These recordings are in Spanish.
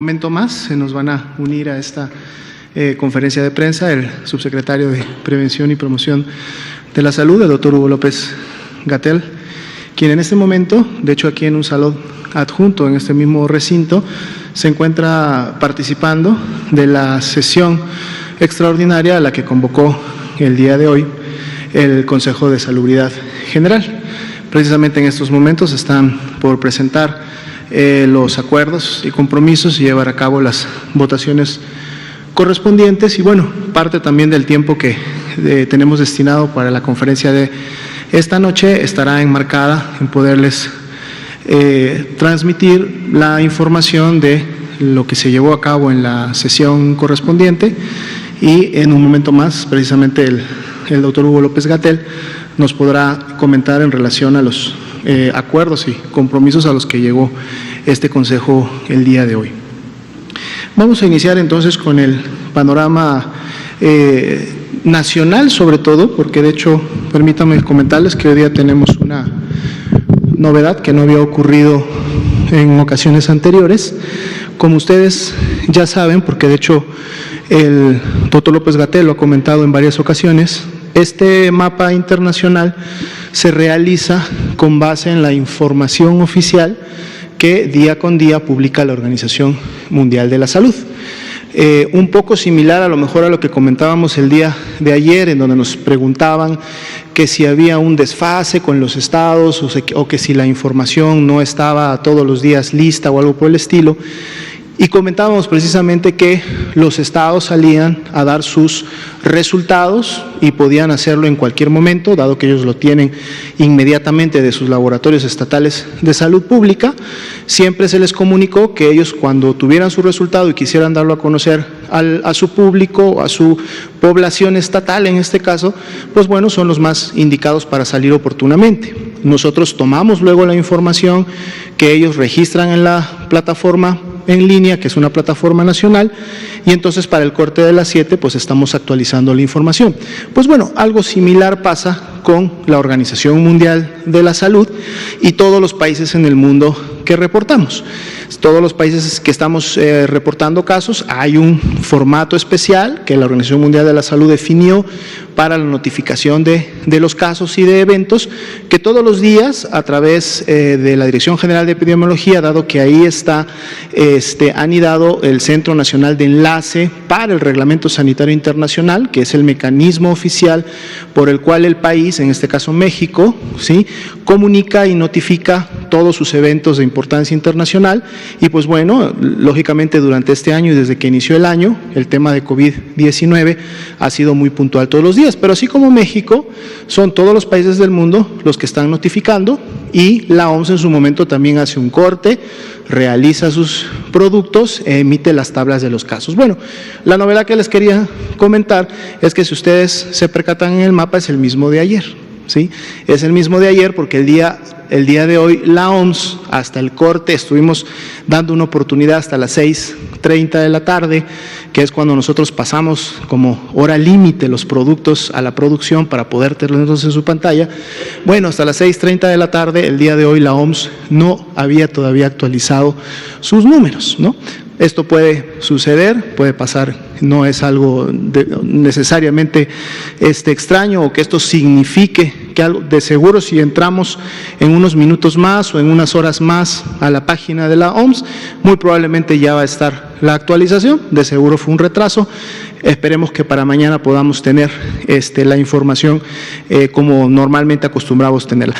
Momento más se nos van a unir a esta conferencia de prensa el subsecretario de Prevención y Promoción de la Salud, el doctor Hugo López-Gatell, quien en este momento, de hecho aquí en un salón adjunto en este mismo recinto, se encuentra participando de la sesión extraordinaria a la que convocó el día de hoy el Consejo de Salubridad General. Precisamente en estos momentos están por presentar los acuerdos y compromisos y llevar a cabo las votaciones correspondientes y bueno, parte también del tiempo que tenemos destinado para la conferencia de esta noche estará enmarcada en poderles transmitir la información de lo que se llevó a cabo en la sesión correspondiente y en un momento más precisamente el doctor Hugo López-Gatell nos podrá comentar en relación a los acuerdos y compromisos a los que llegó este Consejo el día de hoy. Vamos a iniciar entonces con el panorama nacional sobre todo, porque de hecho, permítanme comentarles que hoy día tenemos una novedad que no había ocurrido en ocasiones anteriores. Como ustedes ya saben, porque de hecho el doctor López-Gatell lo ha comentado en varias ocasiones, este mapa internacional se realiza con base en la información oficial que día con día publica la Organización Mundial de la Salud. Un poco similar a lo mejor a lo que comentábamos el día de ayer, en donde nos preguntaban que si había un desfase con los estados o que si la información no estaba todos los días lista o algo por el estilo. Y comentábamos precisamente que los estados salían a dar sus resultados y podían hacerlo en cualquier momento, dado que ellos lo tienen inmediatamente de sus laboratorios estatales de salud pública. Siempre se les comunicó que ellos cuando tuvieran su resultado y quisieran darlo a conocer a su público, a su población estatal en este caso, pues bueno, son los más indicados para salir oportunamente. Nosotros tomamos luego la información que ellos registran en la plataforma en línea, que es una plataforma nacional, y entonces para el corte de las 7 pues estamos actualizando la información. Pues bueno, algo similar pasa con la Organización Mundial de la Salud y todos los países en el mundo que reportamos. Todos los países que estamos reportando casos, hay un formato especial que la Organización Mundial de la Salud definió para la notificación de los casos y de eventos, que todos los días a través de la Dirección General de Epidemiología, dado que ahí está anidado el Centro Nacional de Enlace para el Reglamento Sanitario Internacional, que es el mecanismo oficial por el cual el país, en este caso México, ¿sí?, comunica y notifica todos sus eventos de importancia internacional. Y pues bueno, lógicamente durante este año y desde que inició el año, el tema de COVID-19 ha sido muy puntual todos los días, pero así como México, son todos los países del mundo los que están notificando y la OMS en su momento también hace un corte, realiza sus productos, emite las tablas de los casos. Bueno, la novedad que les quería comentar es que si ustedes se percatan en el mapa es el mismo de ayer, ¿sí? Es el mismo de ayer porque el día de hoy la OMS hasta el corte estuvimos dando una oportunidad hasta las 6:30 de la tarde, que es cuando nosotros pasamos como hora límite los productos a la producción para poder tenerlos en su pantalla. Bueno, hasta las 6:30 de la tarde, el día de hoy la OMS no había todavía actualizado sus números, ¿no? Esto puede suceder, puede pasar, no es algo necesariamente extraño o que esto signifique que algo, de seguro si entramos en unos minutos más o en unas horas más a la página de la OMS, muy probablemente ya va a estar la actualización, de seguro fue un retraso. Esperemos que para mañana podamos tener la información como normalmente acostumbramos tenerla.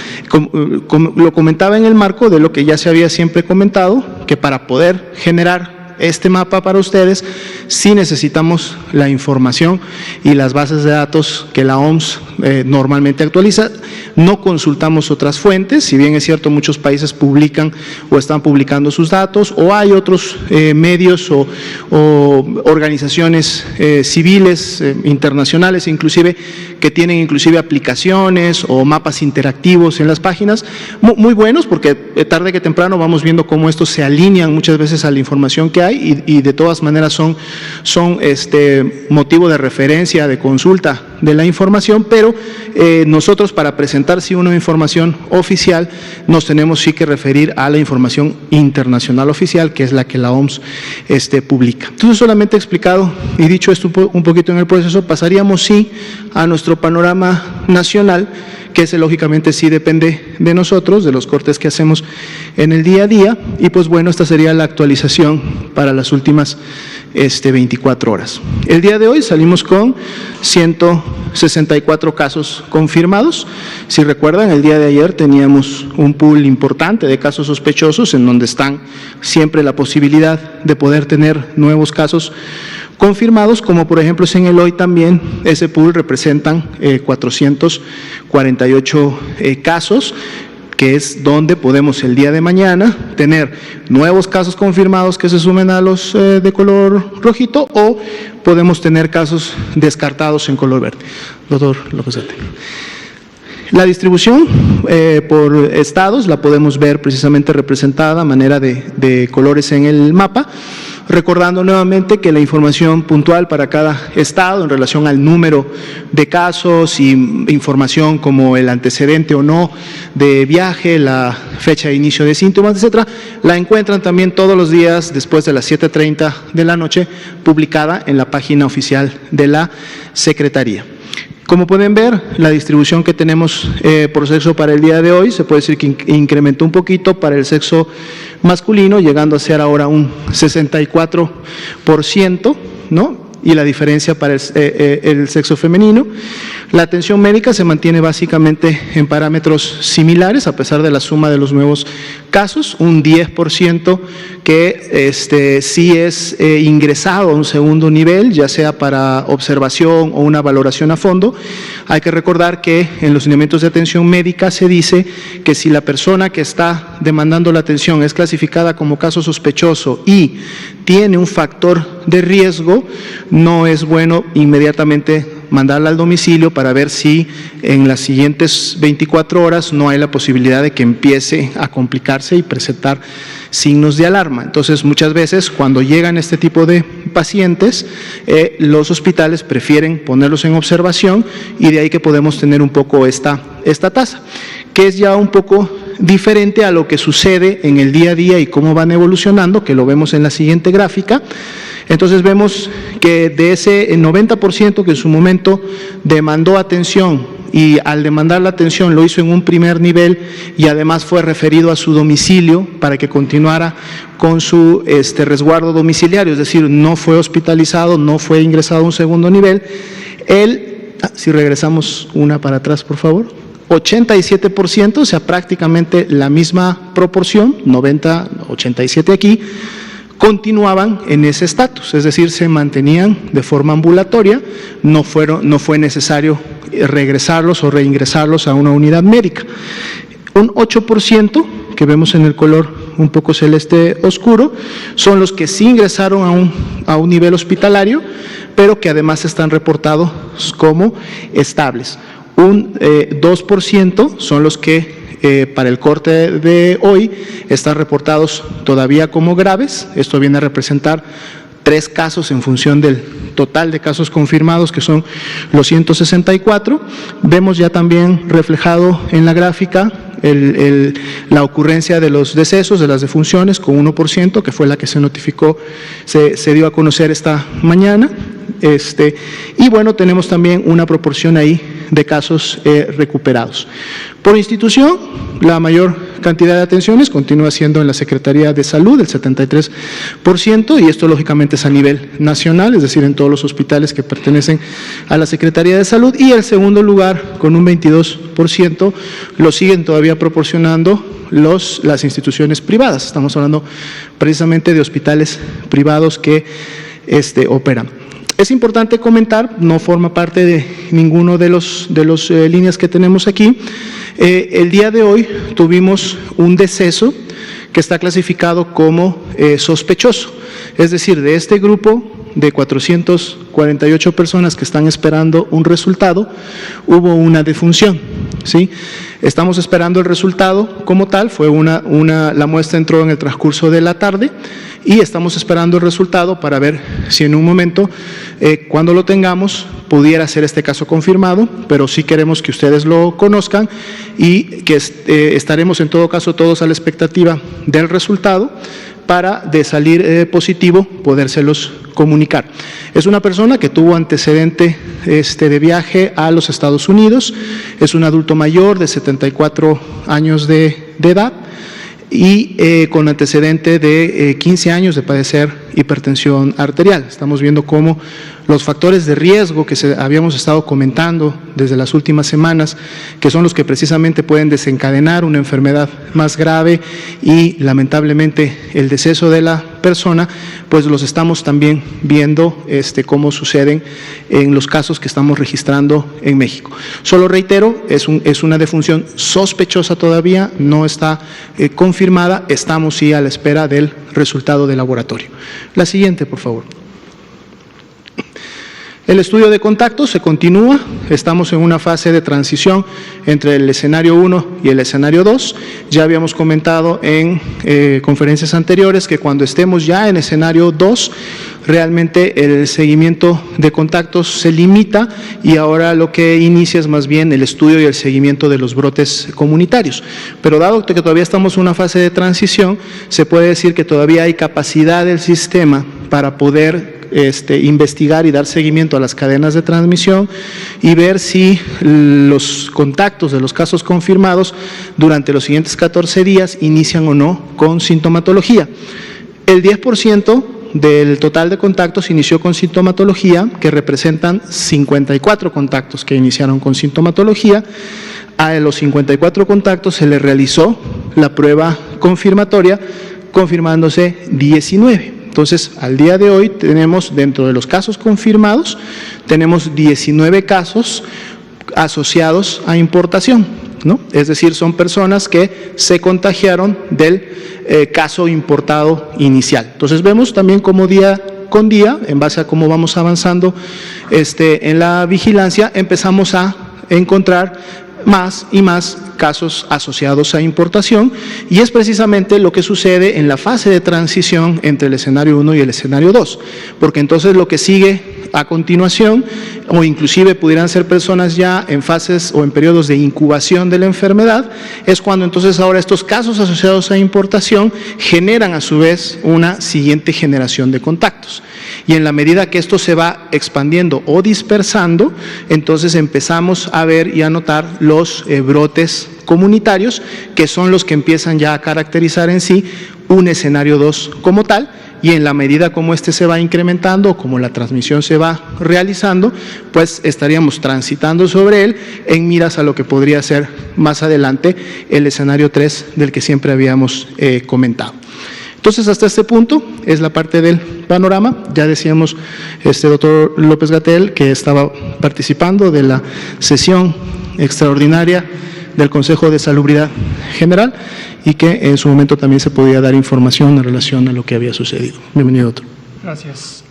Lo comentaba en el marco de lo que ya se había siempre comentado, que para poder generar este mapa para ustedes, sí necesitamos la información y las bases de datos que la OMS normalmente actualiza. No consultamos otras fuentes, si bien es cierto muchos países publican o están publicando sus datos, o hay otros medios o organizaciones civiles, internacionales inclusive, que tienen inclusive aplicaciones o mapas interactivos en las páginas, muy buenos, porque tarde que temprano vamos viendo cómo estos se alinean muchas veces a la información que hay y de todas maneras son motivo de referencia, de consulta de la información, pero nosotros para presentar sí una información oficial nos tenemos sí que referir a la información internacional oficial, que es la que la OMS publica. Entonces, solamente explicado y dicho esto un poquito en el proceso, pasaríamos sí a nuestro panorama nacional, que ese lógicamente sí depende de nosotros, de los cortes que hacemos en el día a día, y pues bueno, esta sería la actualización para las últimas 24 horas. El día de hoy salimos con 164 casos confirmados. Si recuerdan, el día de ayer teníamos un pool importante de casos sospechosos, en donde están siempre la posibilidad de poder tener nuevos casos confirmados, como por ejemplo es en el hoy también, ese pool representan 448 casos, que es donde podemos el día de mañana tener nuevos casos confirmados que se sumen a los de color rojito, o podemos tener casos descartados en color verde. Doctor López. La distribución por estados la podemos ver precisamente representada a manera de colores en el mapa, recordando nuevamente que la información puntual para cada estado en relación al número de casos y información como el antecedente o no de viaje, la fecha de inicio de síntomas, etcétera, la encuentran también todos los días después de las 7:30 de la noche, publicada en la página oficial de la Secretaría. Como pueden ver, la distribución que tenemos por sexo para el día de hoy, se puede decir que incrementó un poquito para el sexo masculino, llegando a ser ahora un 64%, ¿no? Y la diferencia para el sexo femenino. La atención médica se mantiene básicamente en parámetros similares, a pesar de la suma de los nuevos casos, un 10% que sí es ingresado a un segundo nivel, ya sea para observación o una valoración a fondo. Hay que recordar que en los lineamientos de atención médica se dice que si la persona que está demandando la atención es clasificada como caso sospechoso y tiene un factor de riesgo, no es bueno inmediatamente mandarla al domicilio para ver si en las siguientes 24 horas no hay la posibilidad de que empiece a complicarse y presentar signos de alarma. Entonces, muchas veces cuando llegan este tipo de pacientes, los hospitales prefieren ponerlos en observación, y de ahí que podemos tener un poco esta tasa, que es ya un poco diferente a lo que sucede en el día a día y cómo van evolucionando, que lo vemos en la siguiente gráfica. Entonces vemos que de ese 90% que en su momento demandó atención, y al demandar la atención lo hizo en un primer nivel y además fue referido a su domicilio para que continuara con su resguardo domiciliario, es decir, no fue hospitalizado, no fue ingresado a un segundo nivel. Si regresamos una para atrás, por favor. 87%, o sea, prácticamente la misma proporción, 90, 87 aquí, continuaban en ese estatus, es decir, se mantenían de forma ambulatoria, no fue necesario regresarlos o reingresarlos a una unidad médica. Un 8%, que vemos en el color un poco celeste oscuro, son los que sí ingresaron a un nivel hospitalario, pero que además están reportados como estables. Un 2% son los que para el corte de hoy están reportados todavía como graves. Esto viene a representar 3 casos en función del total de casos confirmados, que son los 164. Vemos ya también reflejado en la gráfica la ocurrencia de los decesos, de las defunciones, con 1%, que fue la que se notificó, se dio a conocer esta mañana. Y bueno, tenemos también una proporción ahí de casos recuperados. Por institución, la mayor cantidad de atenciones continúa siendo en la Secretaría de Salud, el 73%, y esto lógicamente es a nivel nacional, es decir, en todos los hospitales que pertenecen a la Secretaría de Salud, y el segundo lugar, con un 22%, lo siguen todavía proporcionando las instituciones privadas. Estamos hablando precisamente de hospitales privados que operan. Es importante comentar, no forma parte de ninguno de los líneas que tenemos aquí. El día de hoy tuvimos un deceso que está clasificado como sospechoso, es decir, de este grupo de 448 personas que están esperando un resultado, hubo una defunción. ¿sí? Estamos esperando el resultado como tal, la muestra entró en el transcurso de la tarde y estamos esperando el resultado para ver si en un momento, cuando lo tengamos, pudiera ser este caso confirmado, pero sí queremos que ustedes lo conozcan y que estaremos en todo caso todos a la expectativa del resultado para, de salir positivo, podérselos comunicar. Es una persona que tuvo antecedente de viaje a los Estados Unidos, es un adulto mayor de 74 años de edad y con antecedente de 15 años de padecer hipertensión arterial. Estamos viendo cómo los factores de riesgo que habíamos estado comentando desde las últimas semanas, que son los que precisamente pueden desencadenar una enfermedad más grave y lamentablemente el deceso de la persona, pues los estamos también viendo cómo suceden en los casos que estamos registrando en México. Solo reitero, es una defunción sospechosa todavía, no está confirmada, estamos sí a la espera del resultado de laboratorio. La siguiente, por favor. El estudio de contactos se continúa, estamos en una fase de transición entre el escenario 1 y el escenario 2. Ya habíamos comentado en conferencias anteriores que cuando estemos ya en escenario 2, realmente el seguimiento de contactos se limita y ahora lo que inicia es más bien el estudio y el seguimiento de los brotes comunitarios. Pero dado que todavía estamos en una fase de transición, se puede decir que todavía hay capacidad del sistema para poder investigar y dar seguimiento a las cadenas de transmisión y ver si los contactos de los casos confirmados durante los siguientes 14 días inician o no con sintomatología. El 10% del total de contactos inició con sintomatología, que representan 54 contactos que iniciaron con sintomatología. A los 54 contactos se les realizó la prueba confirmatoria, confirmándose 19. Entonces, al día de hoy tenemos, dentro de los casos confirmados, tenemos 19 casos asociados a importación, ¿no? Es decir, son personas que se contagiaron del caso importado inicial. Entonces, vemos también cómo día con día, en base a cómo vamos avanzando en la vigilancia, empezamos a encontrar más y más casos asociados a importación y es precisamente lo que sucede en la fase de transición entre el escenario 1 y el escenario 2, porque entonces lo que sigue a continuación, o inclusive pudieran ser personas ya en fases o en periodos de incubación de la enfermedad, es cuando entonces ahora estos casos asociados a importación generan a su vez una siguiente generación de contactos. Y en la medida que esto se va expandiendo o dispersando, entonces empezamos a ver y a notar los brotes comunitarios, que son los que empiezan ya a caracterizar en sí un escenario 2 como tal, y en la medida como este se va incrementando, como la transmisión se va realizando, pues estaríamos transitando sobre él en miras a lo que podría ser más adelante el escenario 3 del que siempre habíamos comentado. Entonces, hasta este punto es la parte del panorama. Ya decíamos, doctor López-Gatell, que estaba participando de la sesión extraordinaria del Consejo de Salubridad General y que en su momento también se podía dar información en relación a lo que había sucedido. Bienvenido, doctor. Gracias.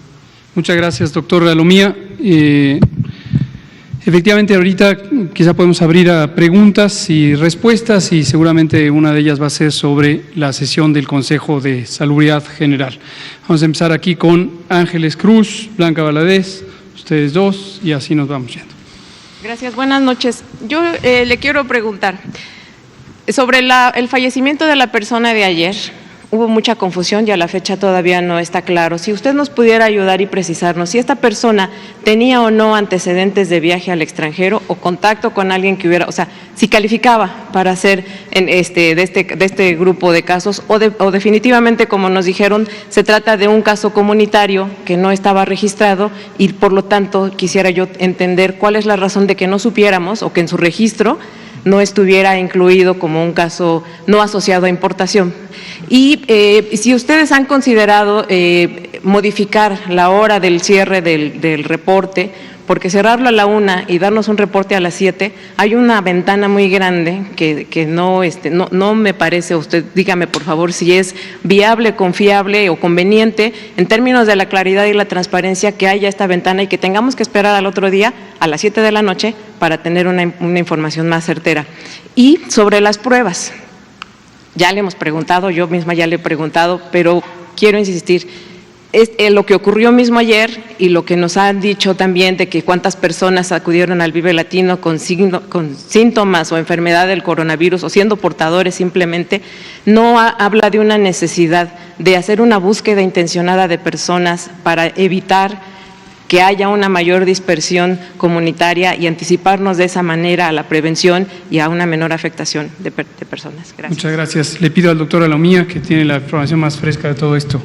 Muchas gracias, doctor Alomía. Efectivamente, ahorita quizá podemos abrir a preguntas y respuestas y seguramente una de ellas va a ser sobre la sesión del Consejo de Salubridad General. Vamos a empezar aquí con Ángeles Cruz, Blanca Valadez, ustedes dos y así nos vamos yendo. Gracias, buenas noches. Yo le quiero preguntar sobre el fallecimiento de la persona de ayer. Hubo mucha confusión y a la fecha todavía no está claro. Si usted nos pudiera ayudar y precisarnos si esta persona tenía o no antecedentes de viaje al extranjero o contacto con alguien que hubiera, o sea, si calificaba para ser de este grupo de casos o definitivamente, como nos dijeron, se trata de un caso comunitario que no estaba registrado y por lo tanto quisiera yo entender cuál es la razón de que no supiéramos o que en su registro no estuviera incluido como un caso no asociado a importación. Y si ustedes han considerado modificar la hora del cierre del reporte porque cerrarlo a la 1 y darnos un reporte a las 7, hay una ventana muy grande que no me parece. Usted dígame por favor si es viable, confiable o conveniente en términos de la claridad y la transparencia que haya esta ventana y que tengamos que esperar al otro día a las 7 de la noche para tener una información más certera. Y sobre las pruebas, ya le hemos preguntado, yo misma ya le he preguntado, pero quiero insistir. Lo que ocurrió mismo ayer y lo que nos han dicho también de que cuántas personas acudieron al Vive Latino con síntomas o enfermedad del coronavirus o siendo portadores simplemente, no habla de una necesidad de hacer una búsqueda intencionada de personas para evitar que haya una mayor dispersión comunitaria y anticiparnos de esa manera a la prevención y a una menor afectación de personas. Gracias. Muchas gracias. Le pido al doctor Alomía, que tiene la información más fresca de todo esto.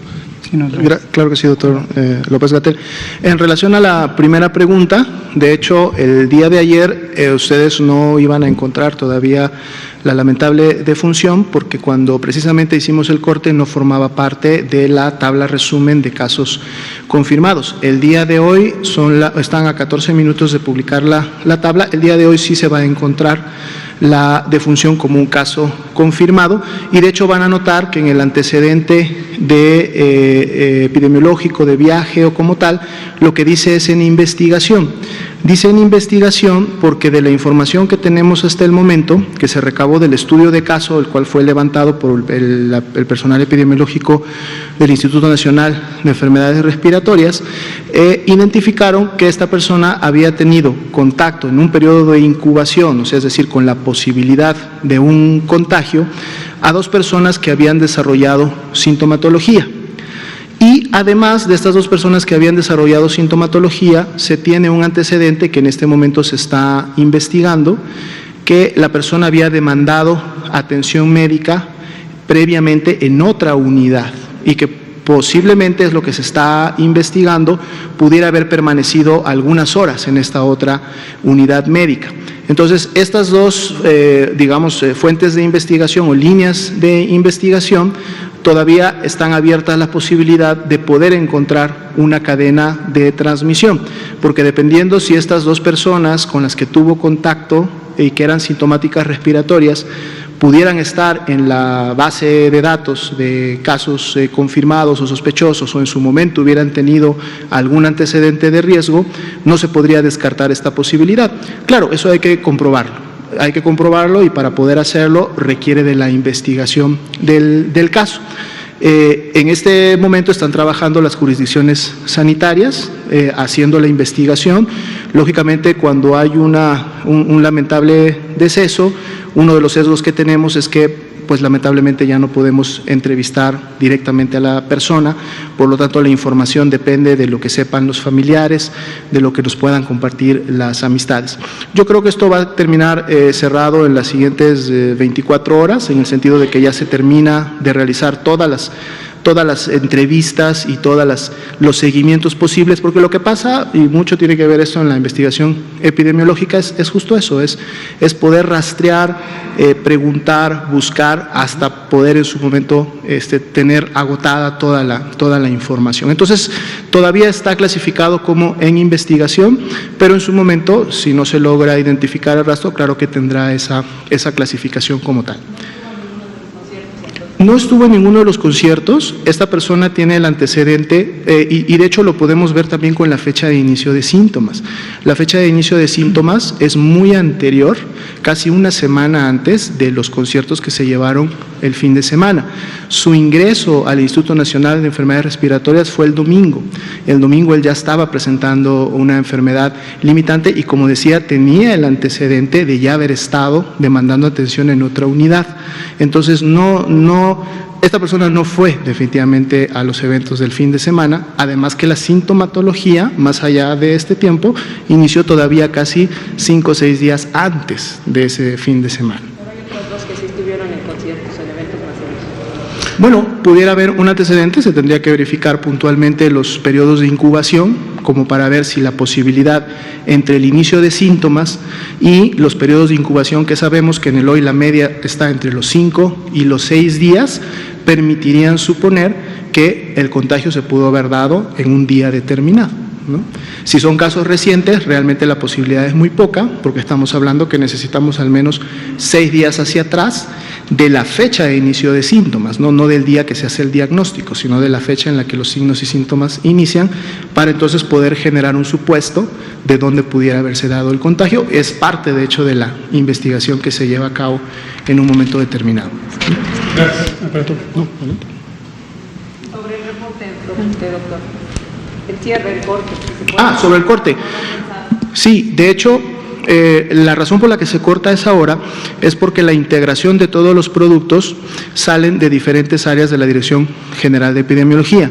Claro que sí, doctor López-Gatell. En relación a la primera pregunta, de hecho, el día de ayer ustedes no iban a encontrar todavía la lamentable defunción, porque cuando precisamente hicimos el corte no formaba parte de la tabla resumen de casos confirmados. El día de hoy están a 14 minutos de publicar la tabla. El día de hoy sí se va a encontrar la defunción como un caso confirmado, y de hecho van a notar que en el antecedente epidemiológico de viaje o como tal, lo que dice es en investigación. Dice en investigación porque de la información que tenemos hasta el momento, que se recabó del estudio de caso, el cual fue levantado por el personal epidemiológico del Instituto Nacional de Enfermedades Respiratorias, identificaron que esta persona había tenido contacto en un periodo de incubación, o sea, es decir, con la posibilidad de un contagio, a 2 personas que habían desarrollado sintomatología. Y además de estas 2 personas que habían desarrollado sintomatología, se tiene un antecedente que en este momento se está investigando, que la persona había demandado atención médica previamente en otra unidad y que posiblemente, es lo que se está investigando, pudiera haber permanecido algunas horas en esta otra unidad médica. Entonces, estas 2, fuentes de investigación o líneas de investigación todavía están abiertas la posibilidad de poder encontrar una cadena de transmisión, porque dependiendo si estas 2 personas con las que tuvo contacto y que eran sintomáticas respiratorias pudieran estar en la base de datos de casos confirmados o sospechosos, o en su momento hubieran tenido algún antecedente de riesgo, no se podría descartar esta posibilidad. Claro, eso hay que comprobarlo. Hay que comprobarlo, y para poder hacerlo requiere de la investigación del caso. En este momento están trabajando las jurisdicciones sanitarias haciendo la investigación. Lógicamente, cuando hay un lamentable deceso, uno de los sesgos que tenemos es que pues lamentablemente ya no podemos entrevistar directamente a la persona, por lo tanto la información depende de lo que sepan los familiares, de lo que nos puedan compartir las amistades. Yo creo que esto va a terminar cerrado en las siguientes 24 horas, en el sentido de que ya se termina de realizar todas las entrevistas y todos los seguimientos posibles, porque lo que pasa, y mucho tiene que ver esto en la investigación epidemiológica, es justo eso, es poder rastrear, preguntar, buscar, hasta poder en su momento tener agotada toda la información. Entonces, todavía está clasificado como en investigación, pero en su momento, si no se logra identificar el rastro, claro que tendrá esa clasificación como tal. No estuvo en ninguno de los conciertos. Esta persona tiene el antecedente y de hecho lo podemos ver también con la fecha de inicio de síntomas. La fecha de inicio de síntomas es muy anterior, casi una semana antes de los conciertos que se llevaron el fin de semana. Su ingreso al Instituto Nacional de Enfermedades Respiratorias fue el domingo. El domingo él ya estaba presentando una enfermedad limitante y, como decía, tenía el antecedente de ya haber estado demandando atención en otra unidad. Entonces, esta persona no fue definitivamente a los eventos del fin de semana, además que la sintomatología, más allá de este tiempo, inició todavía casi 5 o 6 días antes de ese fin de semana. Pero hay otros 2 que sí estuvieron en conciertos, en eventos masivos. Bueno, pudiera haber un antecedente, se tendría que verificar puntualmente los periodos de incubación, como para ver si la posibilidad entre el inicio de síntomas y los periodos de incubación, que sabemos que en el hoy la media está entre los 5 y los 6 días, permitirían suponer que el contagio se pudo haber dado en un día determinado. ¿no? Si son casos recientes, realmente la posibilidad es muy poca, porque estamos hablando que necesitamos al menos 6 días hacia atrás de la fecha de inicio de síntomas, no del día que se hace el diagnóstico, sino de la fecha en la que los signos y síntomas inician, para entonces poder generar un supuesto de dónde pudiera haberse dado el contagio. Es parte, de hecho, de la investigación que se lleva a cabo en un momento determinado. Gracias. Sobre el reporte, doctor. El cierre, el corte. Sobre el corte. Sí, de hecho, la razón por la que se corta esa hora es porque la integración de todos los productos salen de diferentes áreas de la Dirección General de Epidemiología.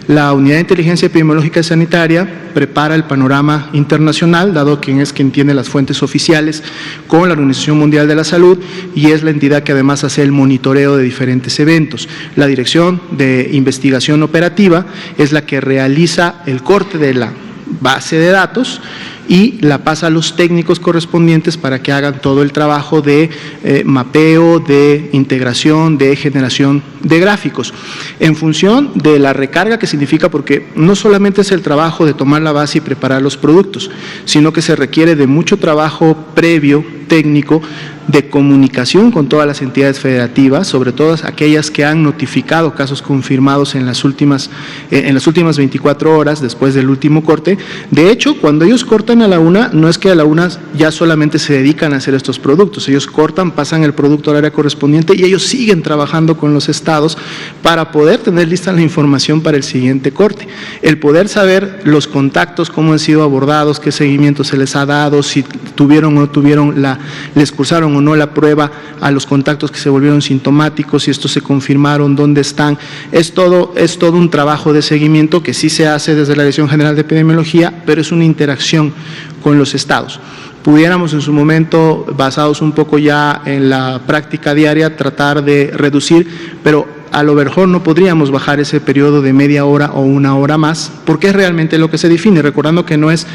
La Unidad de Inteligencia Epidemiológica y Sanitaria prepara el panorama internacional, dado que es quien tiene las fuentes oficiales con la Organización Mundial de la Salud y es la entidad que además hace el monitoreo de diferentes eventos. La Dirección de Investigación Operativa es la que realiza el corte de la base de datos y la pasa a los técnicos correspondientes para que hagan todo el trabajo de mapeo, de integración, de generación de gráficos. En función de la recarga que significa, porque no solamente es el trabajo de tomar la base y preparar los productos, sino que se requiere de mucho trabajo previo, técnico, de comunicación con todas las entidades federativas, sobre todo aquellas que han notificado casos confirmados en las últimas 24 horas después del último corte. De hecho, cuando ellos cortan a la una, no es que a la una ya solamente se dedican a hacer estos productos, ellos cortan, pasan el producto al área correspondiente y ellos siguen trabajando con los estados para poder tener lista la información para el siguiente corte. El poder saber los contactos, cómo han sido abordados, qué seguimiento se les ha dado, si tuvieron o no tuvieron les cursaron o no la prueba a los contactos que se volvieron sintomáticos, si estos se confirmaron, dónde están, es todo un trabajo de seguimiento que sí se hace desde la Dirección General de Epidemiología, pero es una interacción con los estados. Pudiéramos en su momento, basados un poco ya en la práctica diaria, tratar de reducir, pero a lo mejor no podríamos bajar ese periodo de media hora o una hora más, porque es realmente lo que se define, recordando que no es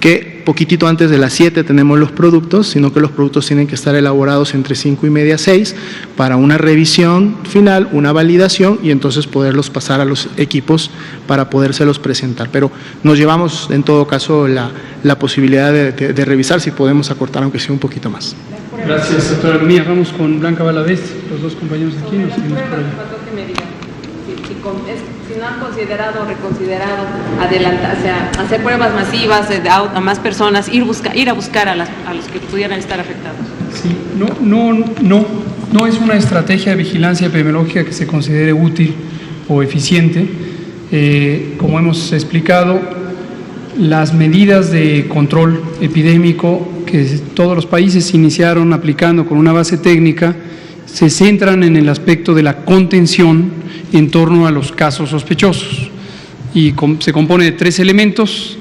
que poquitito antes de las 7 tenemos los productos, sino que los productos tienen que estar elaborados entre 5:30 a 6 para una revisión final, una validación y entonces poderlos pasar a los equipos para podérselos presentar. Pero nos llevamos en todo caso la posibilidad de revisar si podemos acortar aunque sea un poquito más. Gracias, doctora Mía. Vamos con Blanca Valadez, los dos compañeros aquí. Nos seguimos por allá. Si no han considerado o reconsiderado adelantar, o sea, hacer pruebas masivas a más personas, ir a buscar a los que pudieran estar afectados. Sí, no es una estrategia de vigilancia epidemiológica que se considere útil o eficiente. Como hemos explicado, las medidas de control epidémico que todos los países iniciaron aplicando con una base técnica se centran en el aspecto de la contención en torno a los casos sospechosos y se compone de 3 elementos: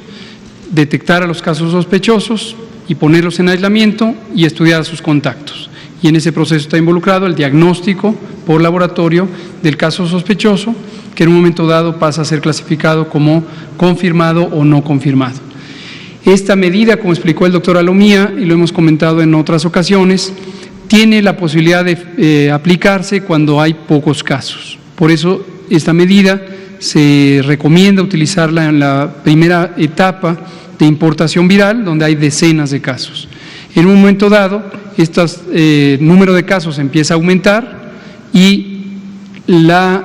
detectar a los casos sospechosos y ponerlos en aislamiento y estudiar sus contactos. Y en ese proceso está involucrado el diagnóstico por laboratorio del caso sospechoso, que en un momento dado pasa a ser clasificado como confirmado o no confirmado. Esta medida, como explicó el doctor Alomía, y lo hemos comentado en otras ocasiones, tiene la posibilidad de aplicarse cuando hay pocos casos. Por eso esta medida se recomienda utilizarla en la primera etapa de importación viral, donde hay decenas de casos. En un momento dado, este número de casos empieza a aumentar y la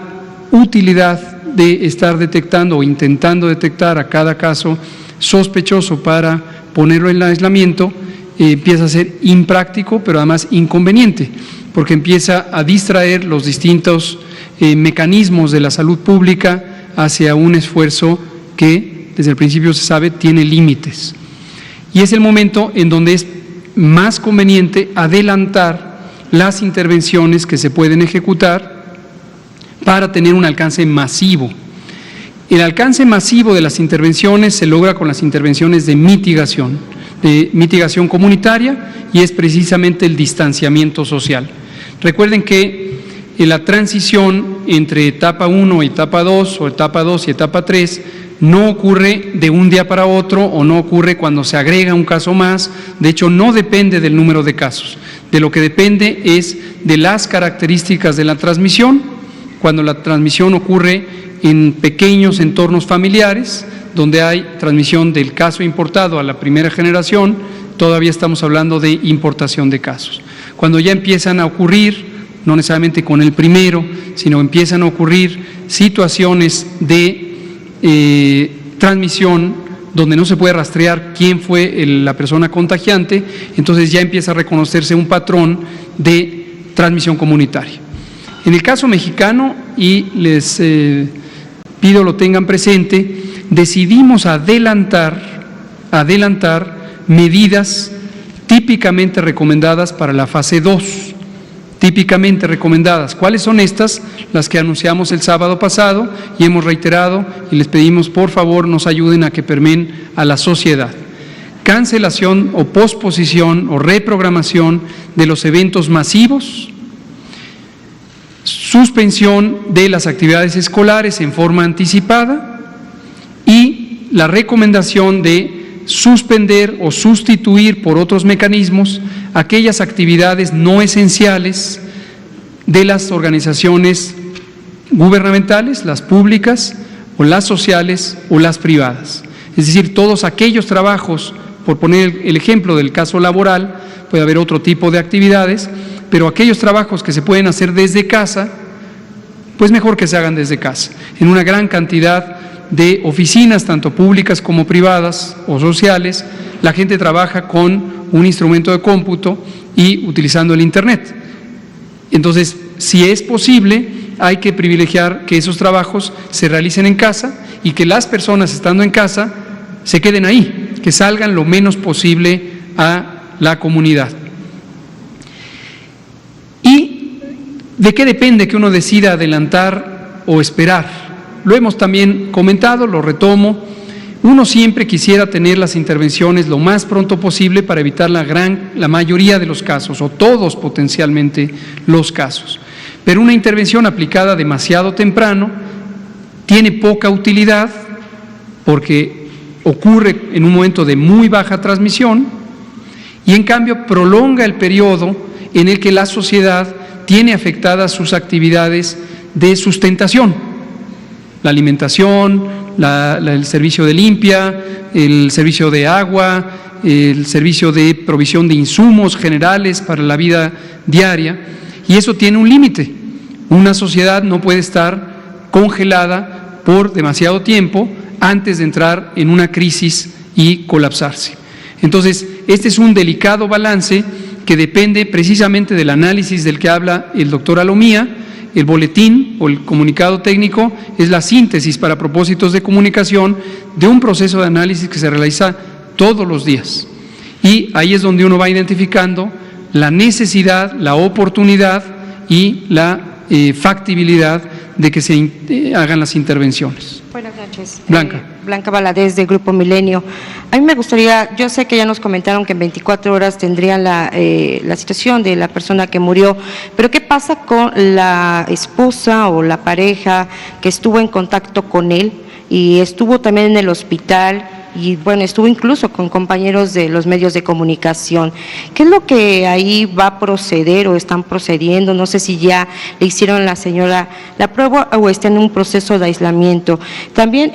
utilidad de estar detectando o intentando detectar a cada caso sospechoso para ponerlo en aislamiento empieza a ser impráctico, pero además inconveniente, porque empieza a distraer los distintos mecanismos de la salud pública hacia un esfuerzo que desde el principio se sabe tiene límites. Y es el momento en donde es más conveniente adelantar las intervenciones que se pueden ejecutar para tener un alcance masivo. El alcance masivo de las intervenciones se logra con las intervenciones de mitigación comunitaria, y es precisamente el distanciamiento social. Recuerden que en la transición entre etapa 1 y etapa 2 o etapa 2 y etapa 3 no ocurre de un día para otro o no ocurre cuando se agrega un caso más. De hecho, no depende del número de casos. De lo que depende es de las características de la transmisión. Cuando la transmisión ocurre en pequeños entornos familiares, donde hay transmisión del caso importado a la primera generación, todavía estamos hablando de importación de casos. Cuando ya empiezan a ocurrir, no necesariamente con el primero, sino empiezan a ocurrir situaciones de transmisión donde no se puede rastrear quién fue la persona contagiante, entonces ya empieza a reconocerse un patrón de transmisión comunitaria. En el caso mexicano, y les pido lo tengan presente, decidimos adelantar medidas típicamente recomendadas para la fase 2, típicamente recomendadas. ¿Cuáles son estas? Las que anunciamos el sábado pasado y hemos reiterado, y les pedimos por favor nos ayuden a que permeen a la sociedad. Cancelación o posposición o reprogramación de los eventos masivos, suspensión de las actividades escolares en forma anticipada y la recomendación de suspender o sustituir por otros mecanismos aquellas actividades no esenciales de las organizaciones gubernamentales, las públicas o las sociales o las privadas. Es decir, todos aquellos trabajos, por poner el ejemplo del caso laboral, puede haber otro tipo de actividades, pero aquellos trabajos que se pueden hacer desde casa, pues mejor que se hagan desde casa, en una gran cantidad de oficinas, tanto públicas como privadas o sociales. La gente trabaja con un instrumento de cómputo y utilizando el Internet. Entonces, si es posible, hay que privilegiar que esos trabajos se realicen en casa y que las personas estando en casa se queden ahí, que salgan lo menos posible a la comunidad. ¿Y de qué depende que uno decida adelantar o esperar? Lo hemos también comentado, lo retomo. Uno siempre quisiera tener las intervenciones lo más pronto posible para evitar la mayoría de los casos, o todos potencialmente los casos. Pero una intervención aplicada demasiado temprano tiene poca utilidad porque ocurre en un momento de muy baja transmisión y en cambio prolonga el periodo en el que la sociedad tiene afectadas sus actividades de sustentación, la alimentación, el servicio de limpia, el servicio de agua, el servicio de provisión de insumos generales para la vida diaria, y eso tiene un límite. Una sociedad no puede estar congelada por demasiado tiempo antes de entrar en una crisis y colapsarse. Entonces, este es un delicado balance que depende precisamente del análisis del que habla el doctor Alomía. El boletín o el comunicado técnico es la síntesis para propósitos de comunicación de un proceso de análisis que se realiza todos los días. Y ahí es donde uno va identificando la necesidad, la oportunidad y la factibilidad de que se hagan las intervenciones. Buenas noches. Blanca. Blanca Valadez, de Grupo Milenio. A mí me gustaría, yo sé que ya nos comentaron que en 24 horas tendrían la situación de la persona que murió, pero ¿qué pasa con la esposa o la pareja que estuvo en contacto con él y estuvo también en el hospital? Y bueno, estuvo incluso con compañeros de los medios de comunicación. ¿Qué es lo que ahí va a proceder o están procediendo? No sé si ya le hicieron a la señora la prueba o está en un proceso de aislamiento. También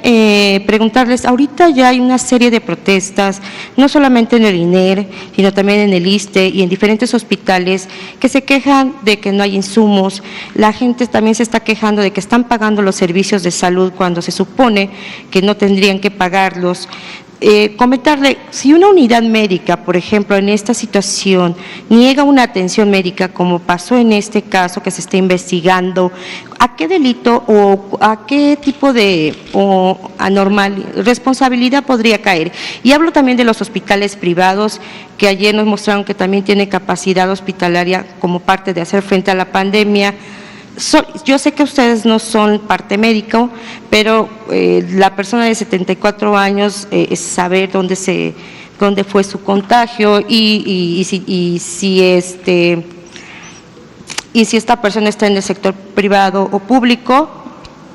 preguntarles, ahorita ya hay una serie de protestas, no solamente en el INER, sino también en el ISSSTE y en diferentes hospitales, que se quejan de que no hay insumos. La gente también se está quejando de que están pagando los servicios de salud cuando se supone que no tendrían que pagarlos. Comentarle, si una unidad médica, por ejemplo, en esta situación, niega una atención médica, como pasó en este caso que se está investigando, ¿a qué delito o a qué tipo de responsabilidad podría caer? Y hablo también de los hospitales privados, que ayer nos mostraron que también tiene capacidad hospitalaria como parte de hacer frente a la pandemia. Yo sé que ustedes no son parte médico, pero la persona de 74 años es saber dónde fue su contagio y si esta persona está en el sector privado o público.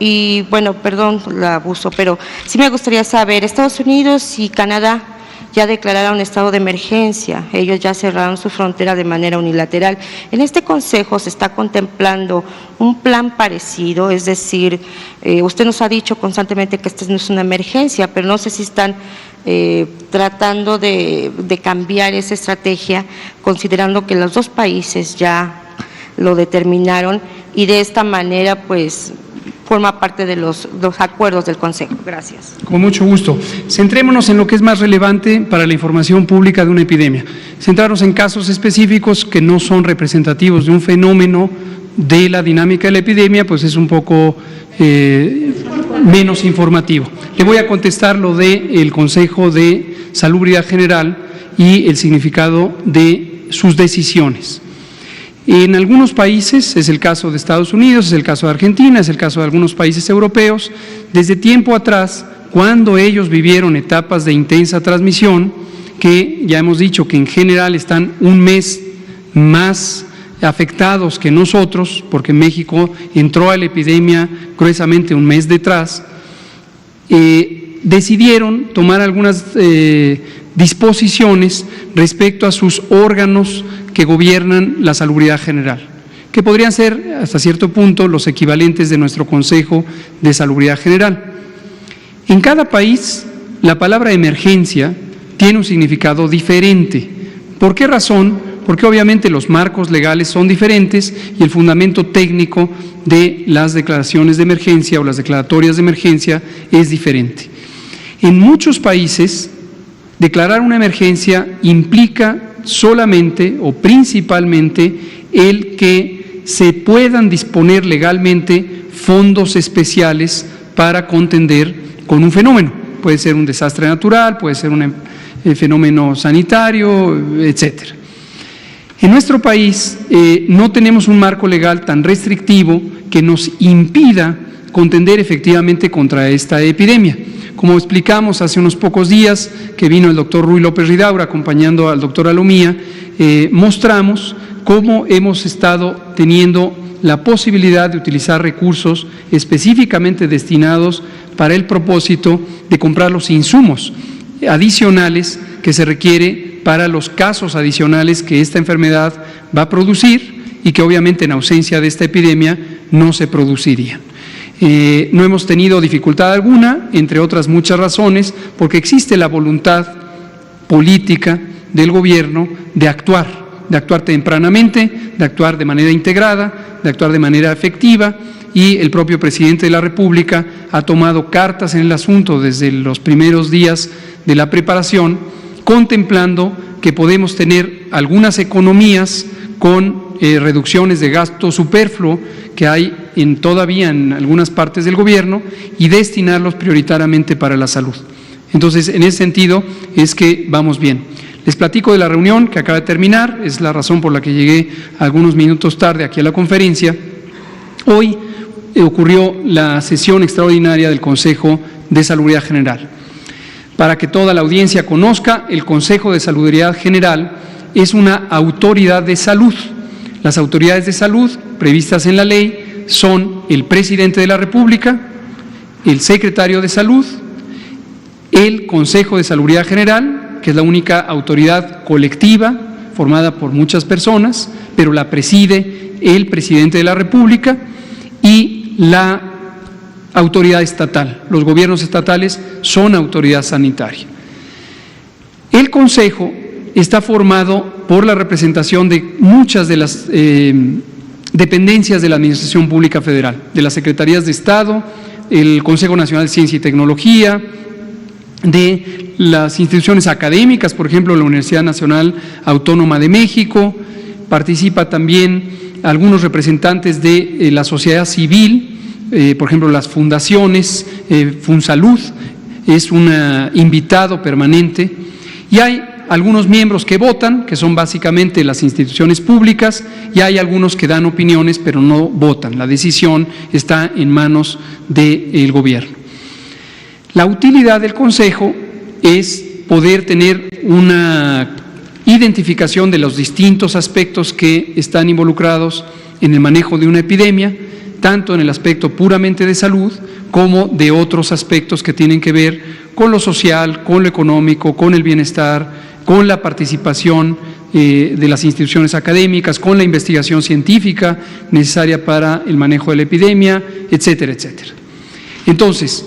Y bueno, perdón el abuso, pero sí me gustaría saber, Estados Unidos y Canadá ya declararon estado de emergencia, ellos ya cerraron su frontera de manera unilateral. En este Consejo se está contemplando un plan parecido, es decir, usted nos ha dicho constantemente que esta no es una emergencia, pero no sé si están tratando de cambiar esa estrategia, considerando que los dos países ya lo determinaron y de esta manera pues forma parte de los acuerdos del Consejo. Gracias. Con mucho gusto. Centrémonos en lo que es más relevante para la información pública de una epidemia. Centrarnos en casos específicos que no son representativos de un fenómeno de la dinámica de la epidemia, pues es un poco menos informativo. Le voy a contestar lo del Consejo de Salubridad General y el significado de sus decisiones. En algunos países, es el caso de Estados Unidos, es el caso de Argentina, es el caso de algunos países europeos, desde tiempo atrás, cuando ellos vivieron etapas de intensa transmisión, que ya hemos dicho que en general están un mes más afectados que nosotros, porque México entró a la epidemia gruesamente un mes detrás, decidieron tomar algunas disposiciones respecto a sus órganos que gobiernan la salubridad general, que podrían ser hasta cierto punto los equivalentes de nuestro Consejo de Salubridad General. En cada país, la palabra emergencia tiene un significado diferente. ¿Por qué razón? Porque obviamente los marcos legales son diferentes y el fundamento técnico de las declaraciones de emergencia o las declaratorias de emergencia es diferente. En muchos países, declarar una emergencia implica solamente o principalmente el que se puedan disponer legalmente fondos especiales para contender con un fenómeno. Puede ser un desastre natural, puede ser un fenómeno sanitario, etcétera. En nuestro país no tenemos un marco legal tan restrictivo que nos impida contender efectivamente contra esta epidemia. Como explicamos hace unos pocos días que vino el doctor Ruy López Ridaura acompañando al doctor Alomía, mostramos cómo hemos estado teniendo la posibilidad de utilizar recursos específicamente destinados para el propósito de comprar los insumos adicionales que se requiere para los casos adicionales que esta enfermedad va a producir y que obviamente en ausencia de esta epidemia no se producirían. No hemos tenido dificultad alguna, entre otras muchas razones, porque existe la voluntad política del gobierno de actuar tempranamente, de actuar de manera integrada, de actuar de manera efectiva, y el propio presidente de la República ha tomado cartas en el asunto desde los primeros días de la preparación, contemplando que podemos tener algunas economías con reducciones de gasto superfluo que hay todavía en algunas partes del gobierno y destinarlos prioritariamente para la salud. Entonces, en ese sentido es que vamos bien. Les platico de la reunión que acaba de terminar, es la razón por la que llegué algunos minutos tarde aquí a la conferencia. Hoy ocurrió la sesión extraordinaria del Consejo de Salubridad General. Para que toda la audiencia conozca, el Consejo de Salubridad General es una autoridad de salud. Las autoridades de salud previstas en la ley son el presidente de la República, el secretario de Salud, el Consejo de Salubridad General, que es la única autoridad colectiva formada por muchas personas, pero la preside el presidente de la República, y la autoridad estatal. Los gobiernos estatales son autoridad sanitaria. El Consejo está formado por la representación de muchas de las dependencias de la Administración Pública Federal, de las Secretarías de Estado, el Consejo Nacional de Ciencia y Tecnología, de las instituciones académicas, por ejemplo, la Universidad Nacional Autónoma de México, participa también algunos representantes de la sociedad civil, por ejemplo, las fundaciones, Funsalud es un invitado permanente, y hay algunos miembros que votan, que son básicamente las instituciones públicas, y hay algunos que dan opiniones, pero no votan. La decisión está en manos del gobierno. La utilidad del Consejo es poder tener una identificación de los distintos aspectos que están involucrados en el manejo de una epidemia, tanto en el aspecto puramente de salud como de otros aspectos que tienen que ver con lo social, con lo económico, con el bienestar, con la participación de las instituciones académicas, con la investigación científica necesaria para el manejo de la epidemia, etcétera, etcétera. Entonces,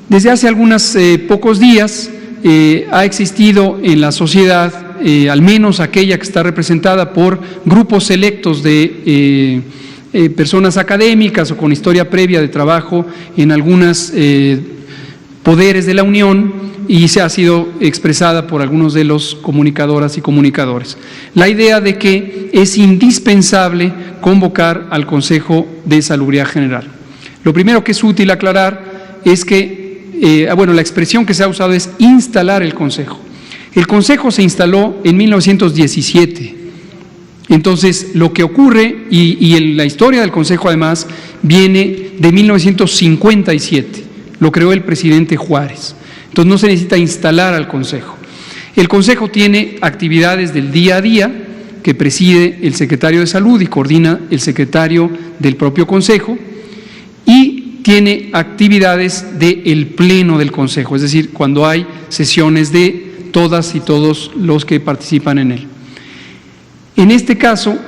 desde hace algunos pocos días ha existido en la sociedad, al menos aquella que está representada por grupos selectos de personas académicas o con historia previa de trabajo en algunos poderes de la Unión, y se ha sido expresada por algunos de los comunicadoras y comunicadores. La idea de que es indispensable convocar al Consejo de Salubridad General. Lo primero que es útil aclarar es que, la expresión que se ha usado es instalar el Consejo. El Consejo se instaló en 1917. Entonces, lo que ocurre, y en la historia del Consejo además, viene de 1957. Lo creó el presidente Juárez. Entonces, no se necesita instalar al Consejo. El Consejo tiene actividades del día a día que preside el secretario de Salud y coordina el secretario del propio Consejo, y tiene actividades del Pleno del Consejo, es decir, cuando hay sesiones de todas y todos los que participan en él. En este caso,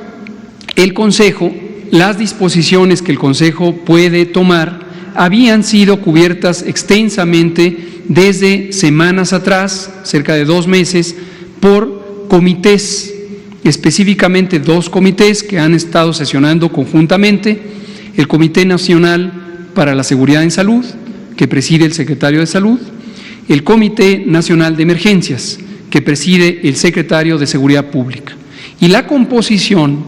el Consejo, las disposiciones que el Consejo puede tomar habían sido cubiertas extensamente desde semanas atrás, cerca de 2 meses, por comités, específicamente 2 comités que han estado sesionando conjuntamente: el Comité Nacional para la Seguridad en Salud, que preside el secretario de Salud; el Comité Nacional de Emergencias, que preside el secretario de Seguridad Pública. Y la composición,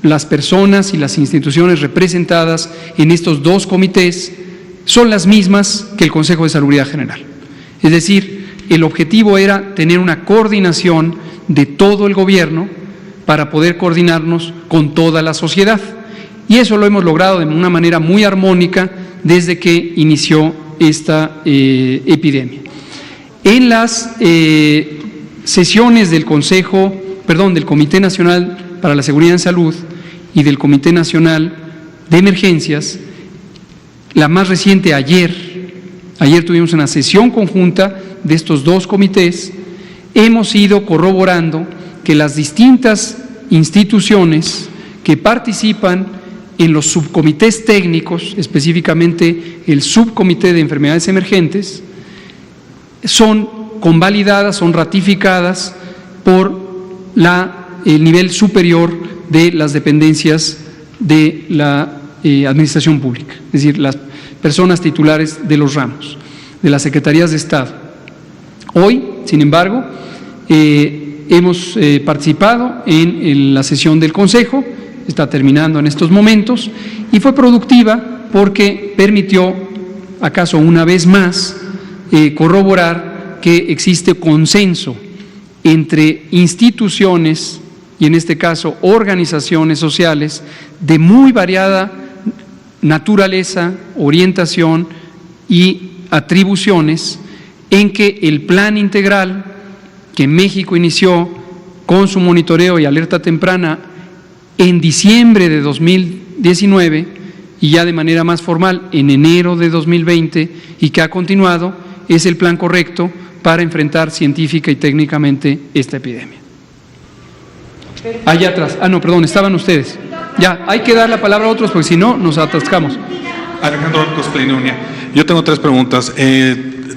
las personas y las instituciones representadas en estos 2 comités son las mismas que el Consejo de Salubridad General. Es decir, el objetivo era tener una coordinación de todo el gobierno para poder coordinarnos con toda la sociedad. Y eso lo hemos logrado de una manera muy armónica desde que inició esta epidemia. En las sesiones del del Comité Nacional para la Seguridad en Salud y del Comité Nacional de Emergencias, la más reciente ayer tuvimos una sesión conjunta de estos 2 comités, hemos ido corroborando que las distintas instituciones que participan en los subcomités técnicos, específicamente el Subcomité de Enfermedades Emergentes, son convalidadas, son ratificadas por el nivel superior de las dependencias de la Administración Pública, es decir, las personas titulares de los ramos, de las Secretarías de Estado. Hoy, sin embargo, hemos participado en la sesión del Consejo, está terminando en estos momentos, y fue productiva porque permitió, acaso una vez más, corroborar que existe consenso entre instituciones, y en este caso organizaciones sociales, de muy variada naturaleza, orientación y atribuciones, en que el plan integral que México inició con su monitoreo y alerta temprana en diciembre de 2019 y ya de manera más formal en enero de 2020 y que ha continuado, es el plan correcto para enfrentar científica y técnicamente esta epidemia. Allá atrás. Estaban ustedes. Ya, hay que dar la palabra a otros porque si no nos atascamos. Alejandro Cosplainunia. Yo tengo 3 preguntas.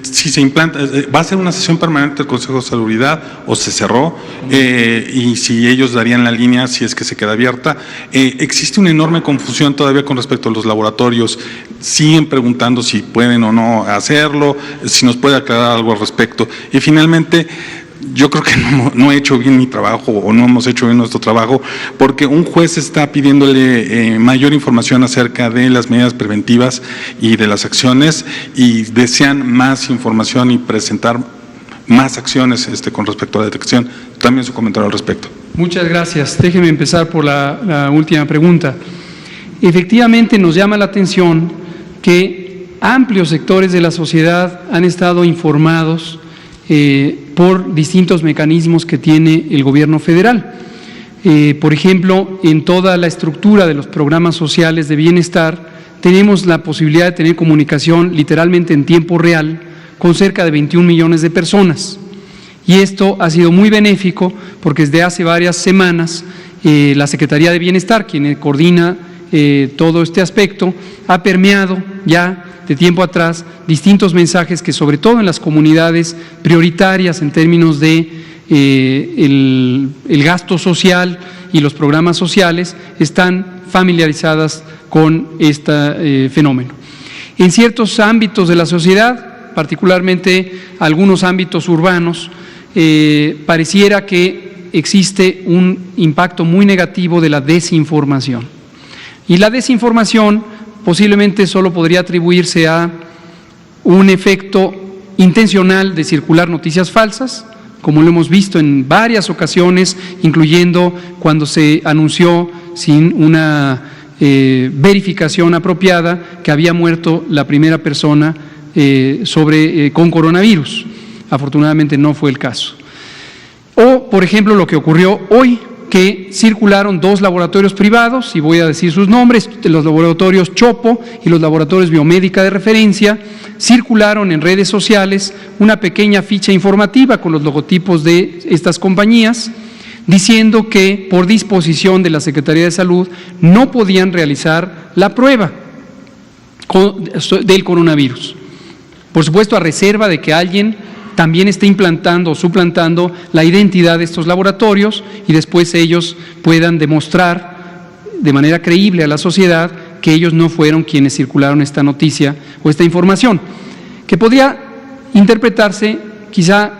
Si se implanta, ¿va a ser una sesión permanente del Consejo de Salubridad o se cerró? Y si ellos darían la línea, si es que se queda abierta. Existe una enorme confusión todavía con respecto a los laboratorios. Siguen preguntando si pueden o no hacerlo, si nos puede aclarar algo al respecto. Y finalmente, yo creo que no he hecho bien mi trabajo o no hemos hecho bien nuestro trabajo, porque un juez está pidiéndole mayor información acerca de las medidas preventivas y de las acciones y desean más información y presentar más acciones con respecto a la detección. También su comentario al respecto. Muchas gracias. Déjeme empezar por la última pregunta. Efectivamente nos llama la atención que amplios sectores de la sociedad han estado informados por distintos mecanismos que tiene el gobierno federal. Por ejemplo, en toda la estructura de los programas sociales de bienestar, tenemos la posibilidad de tener comunicación literalmente en tiempo real con cerca de 21 millones de personas. Y esto ha sido muy benéfico porque desde hace varias semanas la Secretaría de Bienestar, quien coordina todo este aspecto, ha permeado ya de tiempo atrás distintos mensajes que, sobre todo en las comunidades prioritarias en términos de el gasto social y los programas sociales, están familiarizadas con este fenómeno. En ciertos ámbitos de la sociedad, particularmente algunos ámbitos urbanos, pareciera que existe un impacto muy negativo de la desinformación. Y la desinformación posiblemente solo podría atribuirse a un efecto intencional de circular noticias falsas, como lo hemos visto en varias ocasiones, incluyendo cuando se anunció sin una verificación apropiada que había muerto la primera persona con coronavirus. Afortunadamente no fue el caso. O, por ejemplo, lo que ocurrió hoy, que circularon 2 laboratorios privados, y voy a decir sus nombres, los laboratorios Chopo y los laboratorios Biomédica de Referencia, circularon en redes sociales una pequeña ficha informativa con los logotipos de estas compañías, diciendo que por disposición de la Secretaría de Salud no podían realizar la prueba del coronavirus. Por supuesto, a reserva de que alguien también esté implantando o suplantando la identidad de estos laboratorios y después ellos puedan demostrar de manera creíble a la sociedad que ellos no fueron quienes circularon esta noticia o esta información, que podría interpretarse quizá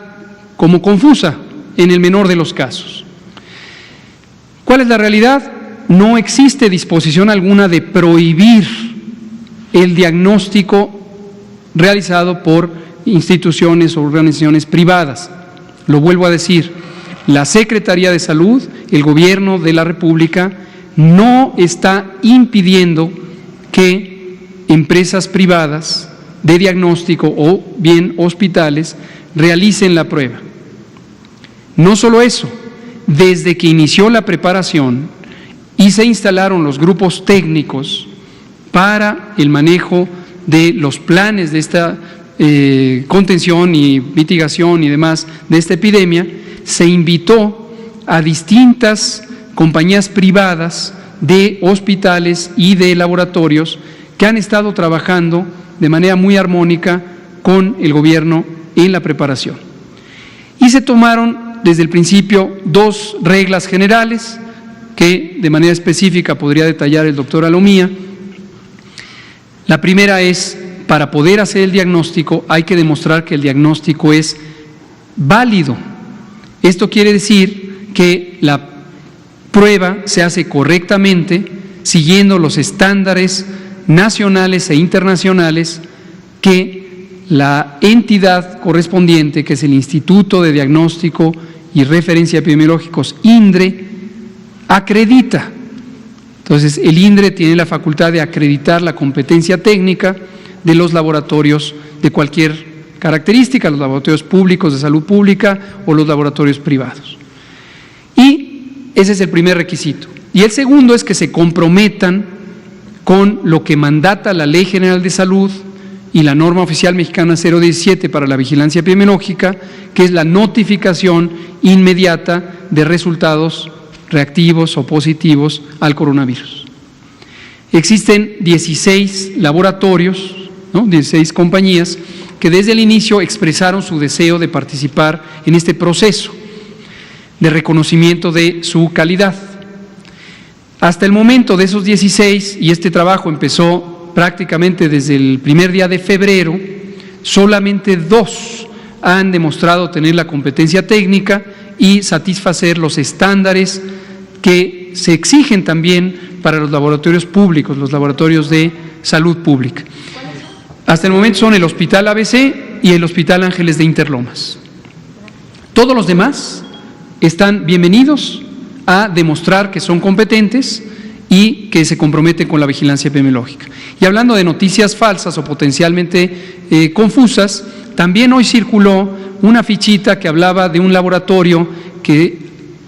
como confusa en el menor de los casos. ¿Cuál es la realidad? No existe disposición alguna de prohibir el diagnóstico realizado por instituciones o organizaciones privadas. Lo vuelvo a decir, la Secretaría de Salud, el Gobierno de la República, no está impidiendo que empresas privadas de diagnóstico o bien hospitales realicen la prueba. No solo eso, desde que inició la preparación y se instalaron los grupos técnicos para el manejo de los planes de esta contención y mitigación y demás de esta epidemia, se invitó a distintas compañías privadas de hospitales y de laboratorios que han estado trabajando de manera muy armónica con el gobierno en la preparación. Y se tomaron desde el principio 2 reglas generales que de manera específica podría detallar el doctor Alomía. La primera es: para poder hacer el diagnóstico hay que demostrar que el diagnóstico es válido. Esto quiere decir que la prueba se hace correctamente, siguiendo los estándares nacionales e internacionales que la entidad correspondiente, que es el Instituto de Diagnóstico y Referencia Epidemiológicos, INDRE, acredita. Entonces, el INDRE tiene la facultad de acreditar la competencia técnica de los laboratorios de cualquier característica, los laboratorios públicos de salud pública o los laboratorios privados. Y ese es el primer requisito. Y el segundo es que se comprometan con lo que mandata la Ley General de Salud y la norma oficial mexicana 017 para la vigilancia epidemiológica, que es la notificación inmediata de resultados reactivos o positivos al coronavirus. Existen 16 laboratorios, 16 compañías que desde el inicio expresaron su deseo de participar en este proceso de reconocimiento de su calidad. Hasta el momento de esos 16, y este trabajo empezó prácticamente desde el primer día de febrero, solamente 2 han demostrado tener la competencia técnica y satisfacer los estándares que se exigen también para los laboratorios públicos, los laboratorios de salud pública. Hasta el momento son el Hospital ABC y el Hospital Ángeles de Interlomas. Todos los demás están bienvenidos a demostrar que son competentes y que se comprometen con la vigilancia epidemiológica. Y hablando de noticias falsas o potencialmente confusas, también hoy circuló una fichita que hablaba de un laboratorio que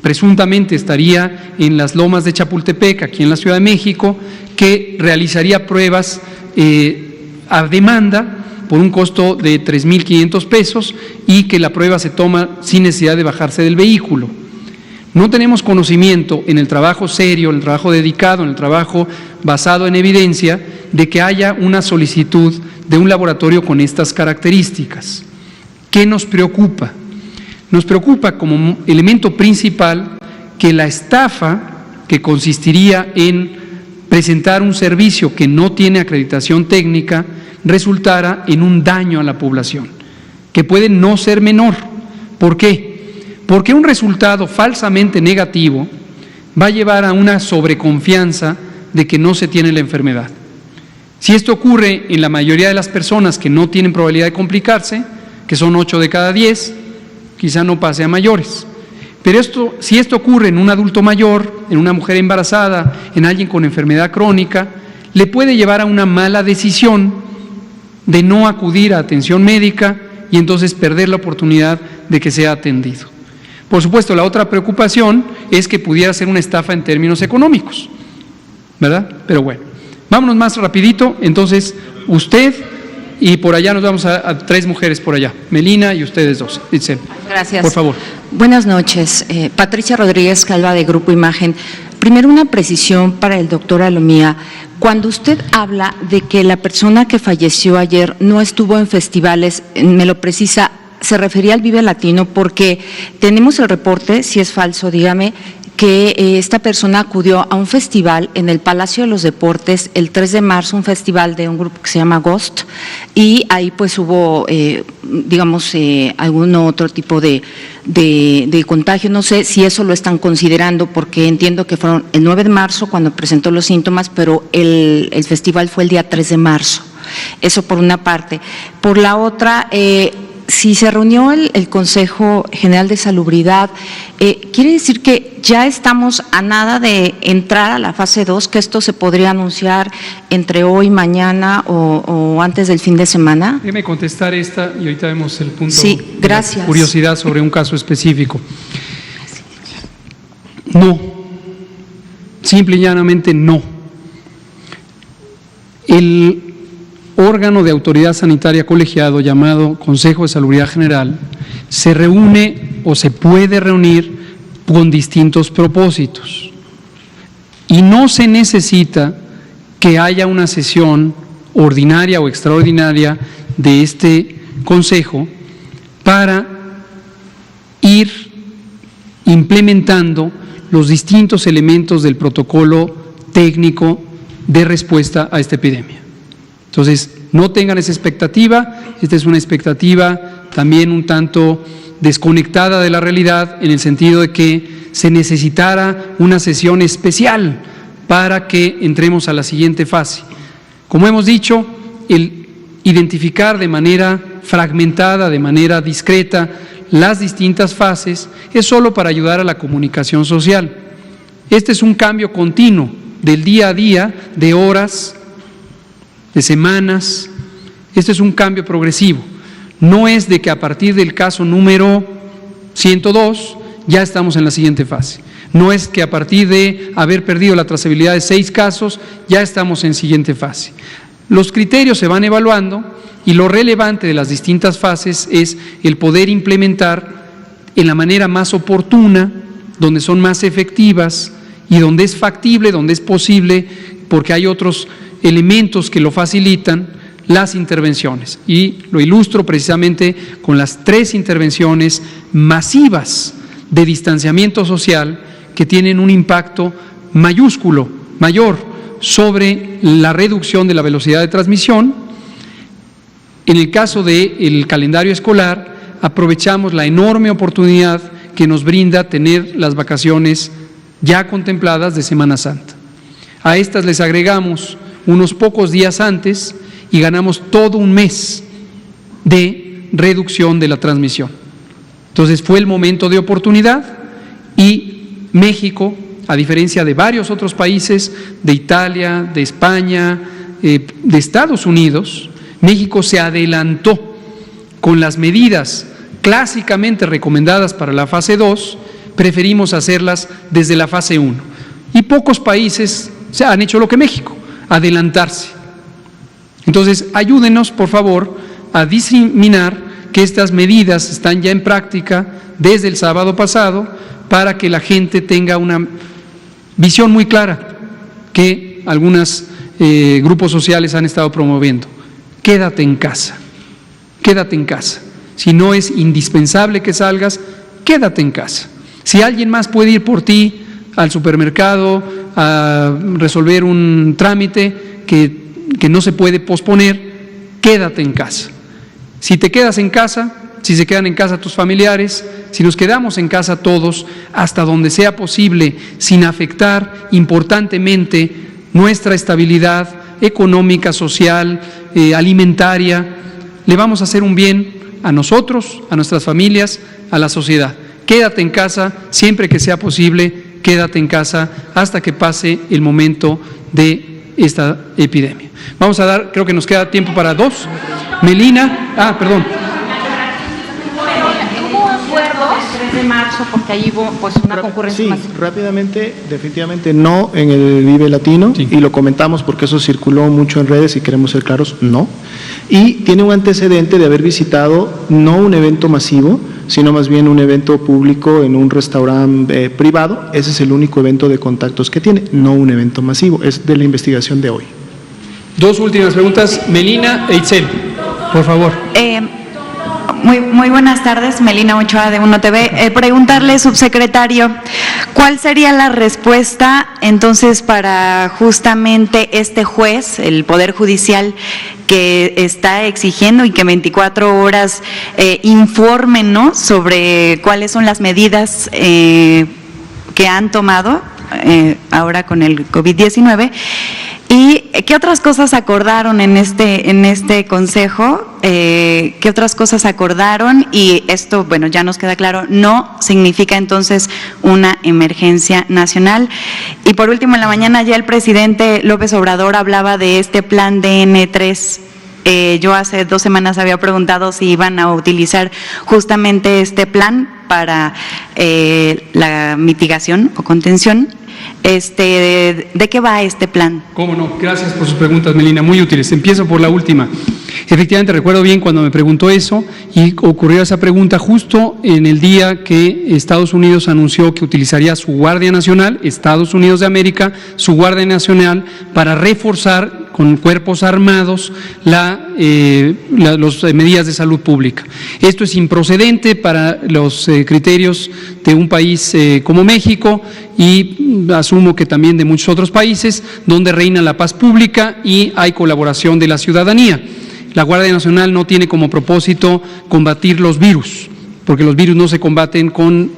presuntamente estaría en las lomas de Chapultepec, aquí en la Ciudad de México, que realizaría pruebas a demanda por un costo de 3,500 pesos y que la prueba se toma sin necesidad de bajarse del vehículo. No tenemos conocimiento en el trabajo serio, en el trabajo dedicado, en el trabajo basado en evidencia, de que haya una solicitud de un laboratorio con estas características. ¿Qué nos preocupa? Nos preocupa como elemento principal que la estafa, que consistiría en presentar un servicio que no tiene acreditación técnica, resultara en un daño a la población, que puede no ser menor. ¿Por qué? Porque un resultado falsamente negativo va a llevar a una sobreconfianza de que no se tiene la enfermedad. Si esto ocurre en la mayoría de las personas que no tienen probabilidad de complicarse, que son 8 de cada 10, quizá no pase a mayores. Pero si esto ocurre en un adulto mayor, en una mujer embarazada, en alguien con enfermedad crónica, le puede llevar a una mala decisión de no acudir a atención médica y entonces perder la oportunidad de que sea atendido. Por supuesto, la otra preocupación es que pudiera ser una estafa en términos económicos, ¿verdad? Pero bueno, vámonos más rapidito. Entonces, usted y por allá nos vamos a 3 mujeres por allá, Melina y ustedes 2. Itzel, gracias. Por favor. Buenas noches. Patricia Rodríguez Calva, de Grupo Imagen. Primero, una precisión para el doctor Alomía. Cuando usted habla de que la persona que falleció ayer no estuvo en festivales, me lo precisa, se refería al Vive Latino, porque tenemos el reporte, si es falso, dígame, que esta persona acudió a un festival en el Palacio de los Deportes el 3 de marzo, un festival de un grupo que se llama Ghost, y ahí pues hubo, algún otro tipo de contagio. No sé si eso lo están considerando, porque entiendo que fueron el 9 de marzo cuando presentó los síntomas, pero el festival fue el día 3 de marzo. Eso por una parte. Por la otra, si se reunió el Consejo General de Salubridad, ¿quiere decir que ya estamos a nada de entrar a la fase 2, que esto se podría anunciar entre hoy, mañana o antes del fin de semana? Déjeme contestar esta y ahorita vemos el punto. Sí, gracias. De curiosidad sobre un caso específico. No, simple y llanamente no. El órgano de autoridad sanitaria colegiado llamado Consejo de Salubridad General se reúne o se puede reunir con distintos propósitos y no se necesita que haya una sesión ordinaria o extraordinaria de este Consejo para ir implementando los distintos elementos del protocolo técnico de respuesta a esta epidemia. Entonces, no tengan esa expectativa. Esta es una expectativa también un tanto desconectada de la realidad, en el sentido de que se necesitara una sesión especial para que entremos a la siguiente fase. Como hemos dicho, el identificar de manera fragmentada, de manera discreta, las distintas fases es solo para ayudar a la comunicación social. Este es un cambio continuo del día a día, de horas, de semanas. Este es un cambio progresivo. No es de que a partir del caso número 102 ya estamos en la siguiente fase. No es que a partir de haber perdido la trazabilidad de 6 casos ya estamos en siguiente fase. Los criterios se van evaluando y lo relevante de las distintas fases es el poder implementar en la manera más oportuna, donde son más efectivas y donde es factible, donde es posible, porque hay otros elementos que lo facilitan, las intervenciones. Y lo ilustro precisamente con las 3 intervenciones masivas de distanciamiento social que tienen un impacto mayúsculo, mayor, sobre la reducción de la velocidad de transmisión. En el caso del calendario escolar, aprovechamos la enorme oportunidad que nos brinda tener las vacaciones ya contempladas de Semana Santa. A estas les agregamos unos pocos días antes y ganamos todo un mes de reducción de la transmisión. Entonces fue el momento de oportunidad y México, a diferencia de varios otros países, de Italia, de España, de Estados Unidos, México se adelantó con las medidas clásicamente recomendadas para la fase 2 preferimos hacerlas desde la fase 1. Y pocos países han hecho lo que México, adelantarse. Entonces, ayúdenos, por favor, a diseminar que estas medidas están ya en práctica desde el sábado pasado para que la gente tenga una visión muy clara que algunos grupos sociales han estado promoviendo. Quédate en casa, quédate en casa. Si no es indispensable que salgas, quédate en casa. Si alguien más puede ir por ti al supermercado a resolver un trámite que no se puede posponer, quédate en casa. Si te quedas en casa, si se quedan en casa tus familiares, si nos quedamos en casa todos, hasta donde sea posible, sin afectar importantemente nuestra estabilidad económica, social, alimentaria, le vamos a hacer un bien a nosotros, a nuestras familias, a la sociedad. Quédate en casa siempre que sea posible, quédate en casa hasta que pase el momento de esta epidemia. Vamos a dar, creo que nos queda tiempo para 2. Melina, perdón. ¿Hubo acuerdos 3 de marzo porque ahí hubo pues una concurrencia sí, más? Rápidamente, definitivamente no en el Vive Latino, sí. Y lo comentamos porque eso circuló mucho en redes y queremos ser claros, no. Y tiene un antecedente de haber visitado no un evento masivo, sino más bien un evento público en un restaurante privado. Ese es el único evento de contactos que tiene, no un evento masivo, es de la investigación de hoy. 2 últimas preguntas, Melina e Itzel, por favor. Muy buenas tardes, Melina Ochoa de Uno TV. Preguntarle, subsecretario, ¿cuál sería la respuesta entonces para justamente este juez, el Poder Judicial, que está exigiendo y que 24 horas informen, ¿no?, sobre cuáles son las medidas que han tomado ahora con el COVID-19? ¿Y qué otras cosas acordaron en este consejo? ¿Qué otras cosas acordaron? Y esto, bueno, ya nos queda claro, no significa entonces una emergencia nacional. Y por último, en la mañana ya el presidente López Obrador hablaba de este plan DN3. Yo hace 2 semanas había preguntado si iban a utilizar justamente este plan para la mitigación o contención. ¿De qué va este plan? Cómo no, gracias por sus preguntas, Melina, muy útiles. Empiezo por la última. Efectivamente, recuerdo bien cuando me preguntó eso y ocurrió esa pregunta justo en el día que Estados Unidos anunció que utilizaría su Guardia Nacional, Estados Unidos de América, su Guardia Nacional, para reforzar con cuerpos armados las medidas de salud pública. Esto es improcedente para los criterios de un país como México y asumo que también de muchos otros países donde reina la paz pública y hay colaboración de la ciudadanía. La Guardia Nacional no tiene como propósito combatir los virus, porque los virus no se combaten con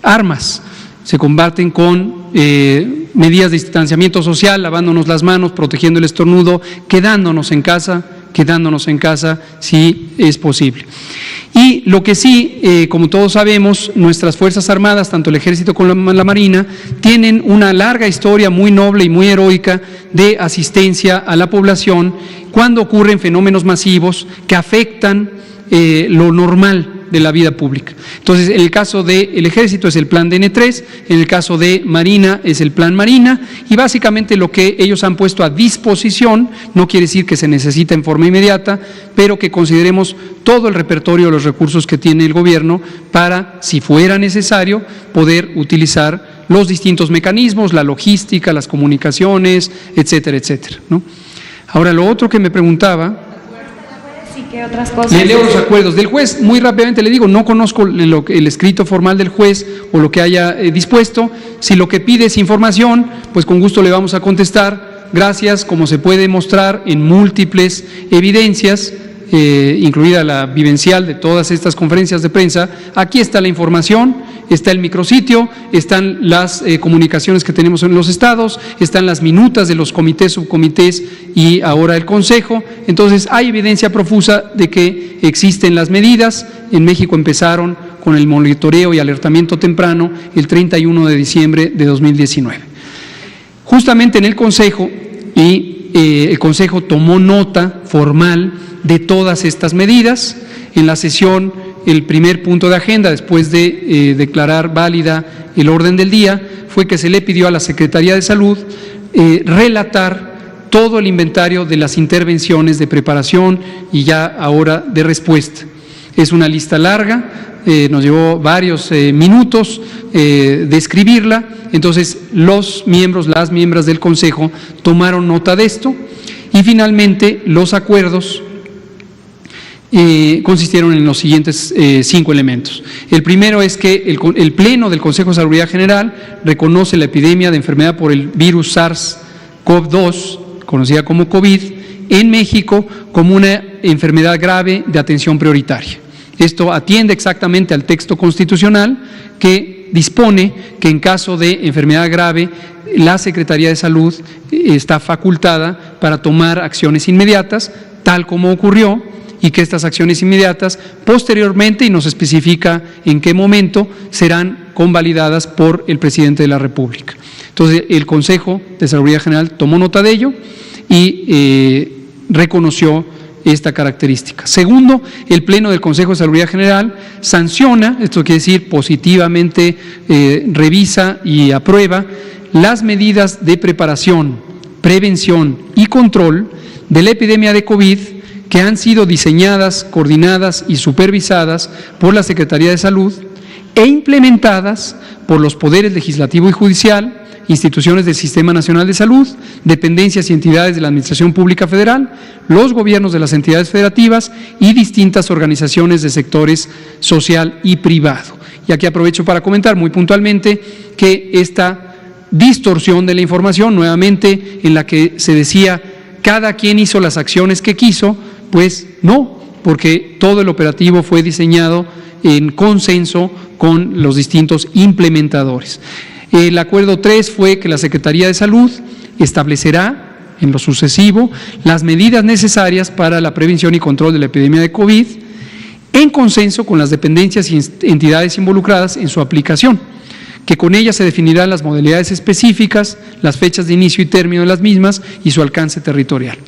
armas, se combaten con medidas de distanciamiento social, lavándonos las manos, protegiendo el estornudo, quedándonos en casa si es posible. Y lo que sí, como todos sabemos, nuestras Fuerzas Armadas, tanto el Ejército como la Marina, tienen una larga historia muy noble y muy heroica de asistencia a la población cuando ocurren fenómenos masivos que afectan lo normal de la vida pública. Entonces, en el caso del Ejército es el plan DN3, en el caso de Marina es el plan Marina, y básicamente lo que ellos han puesto a disposición, no quiere decir que se necesita en forma inmediata, pero que consideremos todo el repertorio de los recursos que tiene el gobierno para, si fuera necesario, poder utilizar los distintos mecanismos, la logística, las comunicaciones, etcétera, etcétera, ¿no? Ahora, lo otro que me preguntaba… ¿Qué otras cosas? Le leo los acuerdos del juez, muy rápidamente le digo, no conozco el escrito formal del juez o lo que haya dispuesto. Si lo que pide es información, pues con gusto le vamos a contestar. Gracias, como se puede mostrar en múltiples evidencias, incluida la vivencial de todas estas conferencias de prensa, aquí está la información, está el micrositio, están las comunicaciones que tenemos en los estados, están las minutas de los comités, subcomités y ahora el Consejo. Entonces hay evidencia profusa de que existen las medidas. En México empezaron con el monitoreo y alertamiento temprano el 31 de diciembre de 2019. Justamente en el Consejo, el Consejo tomó nota formal de todas estas medidas. En la sesión el primer punto de agenda, después de declarar válida el orden del día, fue que se le pidió a la Secretaría de Salud relatar todo el inventario de las intervenciones de preparación y ya ahora de respuesta. Es una lista larga, nos llevó varios minutos describirla, entonces las miembros del Consejo tomaron nota de esto y finalmente los acuerdos consistieron en los siguientes 5 elementos. El primero es que el Pleno del Consejo de Salubridad General reconoce la epidemia de enfermedad por el virus SARS-CoV-2, conocida como COVID, en México como una enfermedad grave de atención prioritaria. Esto atiende exactamente al texto constitucional que dispone que en caso de enfermedad grave la Secretaría de Salud está facultada para tomar acciones inmediatas, tal como ocurrió, y que estas acciones inmediatas posteriormente, y nos especifica en qué momento, serán convalidadas por el Presidente de la República. Entonces, el Consejo de Salubridad General tomó nota de ello y reconoció esta característica. Segundo, el Pleno del Consejo de Salubridad General sanciona, esto quiere decir positivamente revisa y aprueba las medidas de preparación, prevención y control de la epidemia de COVID que han sido diseñadas, coordinadas y supervisadas por la Secretaría de Salud e implementadas por los poderes legislativo y judicial, instituciones del Sistema Nacional de Salud, dependencias y entidades de la Administración Pública Federal, los gobiernos de las entidades federativas y distintas organizaciones de sectores social y privado. Y aquí aprovecho para comentar muy puntualmente que esta distorsión de la información, nuevamente en la que se decía cada quien hizo las acciones que quiso, pues no, porque todo el operativo fue diseñado en consenso con los distintos implementadores. El acuerdo 3 fue que la Secretaría de Salud establecerá en lo sucesivo las medidas necesarias para la prevención y control de la epidemia de COVID en consenso con las dependencias y entidades involucradas en su aplicación, que con ellas se definirán las modalidades específicas, las fechas de inicio y término de las mismas y su alcance territorial.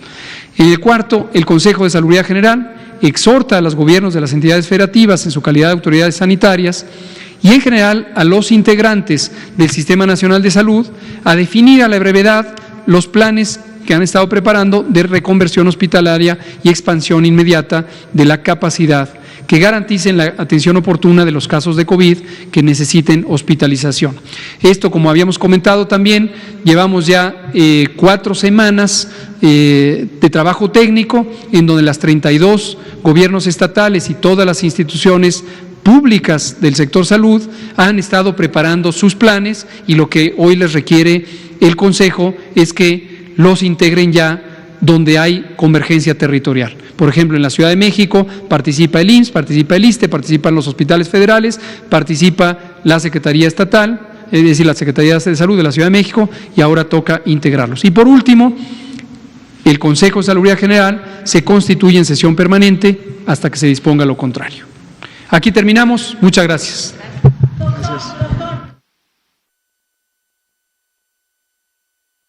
En el cuarto, el Consejo de Salubridad General exhorta a los gobiernos de las entidades federativas en su calidad de autoridades sanitarias y en general a los integrantes del Sistema Nacional de Salud a definir a la brevedad los planes que han estado preparando de reconversión hospitalaria y expansión inmediata de la capacidad que garanticen la atención oportuna de los casos de COVID que necesiten hospitalización. Esto, como habíamos comentado también, llevamos ya 4 semanas de trabajo técnico en donde las 32 gobiernos estatales y todas las instituciones públicas del sector salud han estado preparando sus planes y lo que hoy les requiere el Consejo es que los integren ya donde hay convergencia territorial. Por ejemplo, en la Ciudad de México participa el IMSS, participa el ISSSTE, participan los hospitales federales, participa la Secretaría Estatal, es decir, la Secretaría de Salud de la Ciudad de México, y ahora toca integrarlos. Y por último, el Consejo de Salubridad General se constituye en sesión permanente hasta que se disponga lo contrario. Aquí terminamos. Muchas gracias.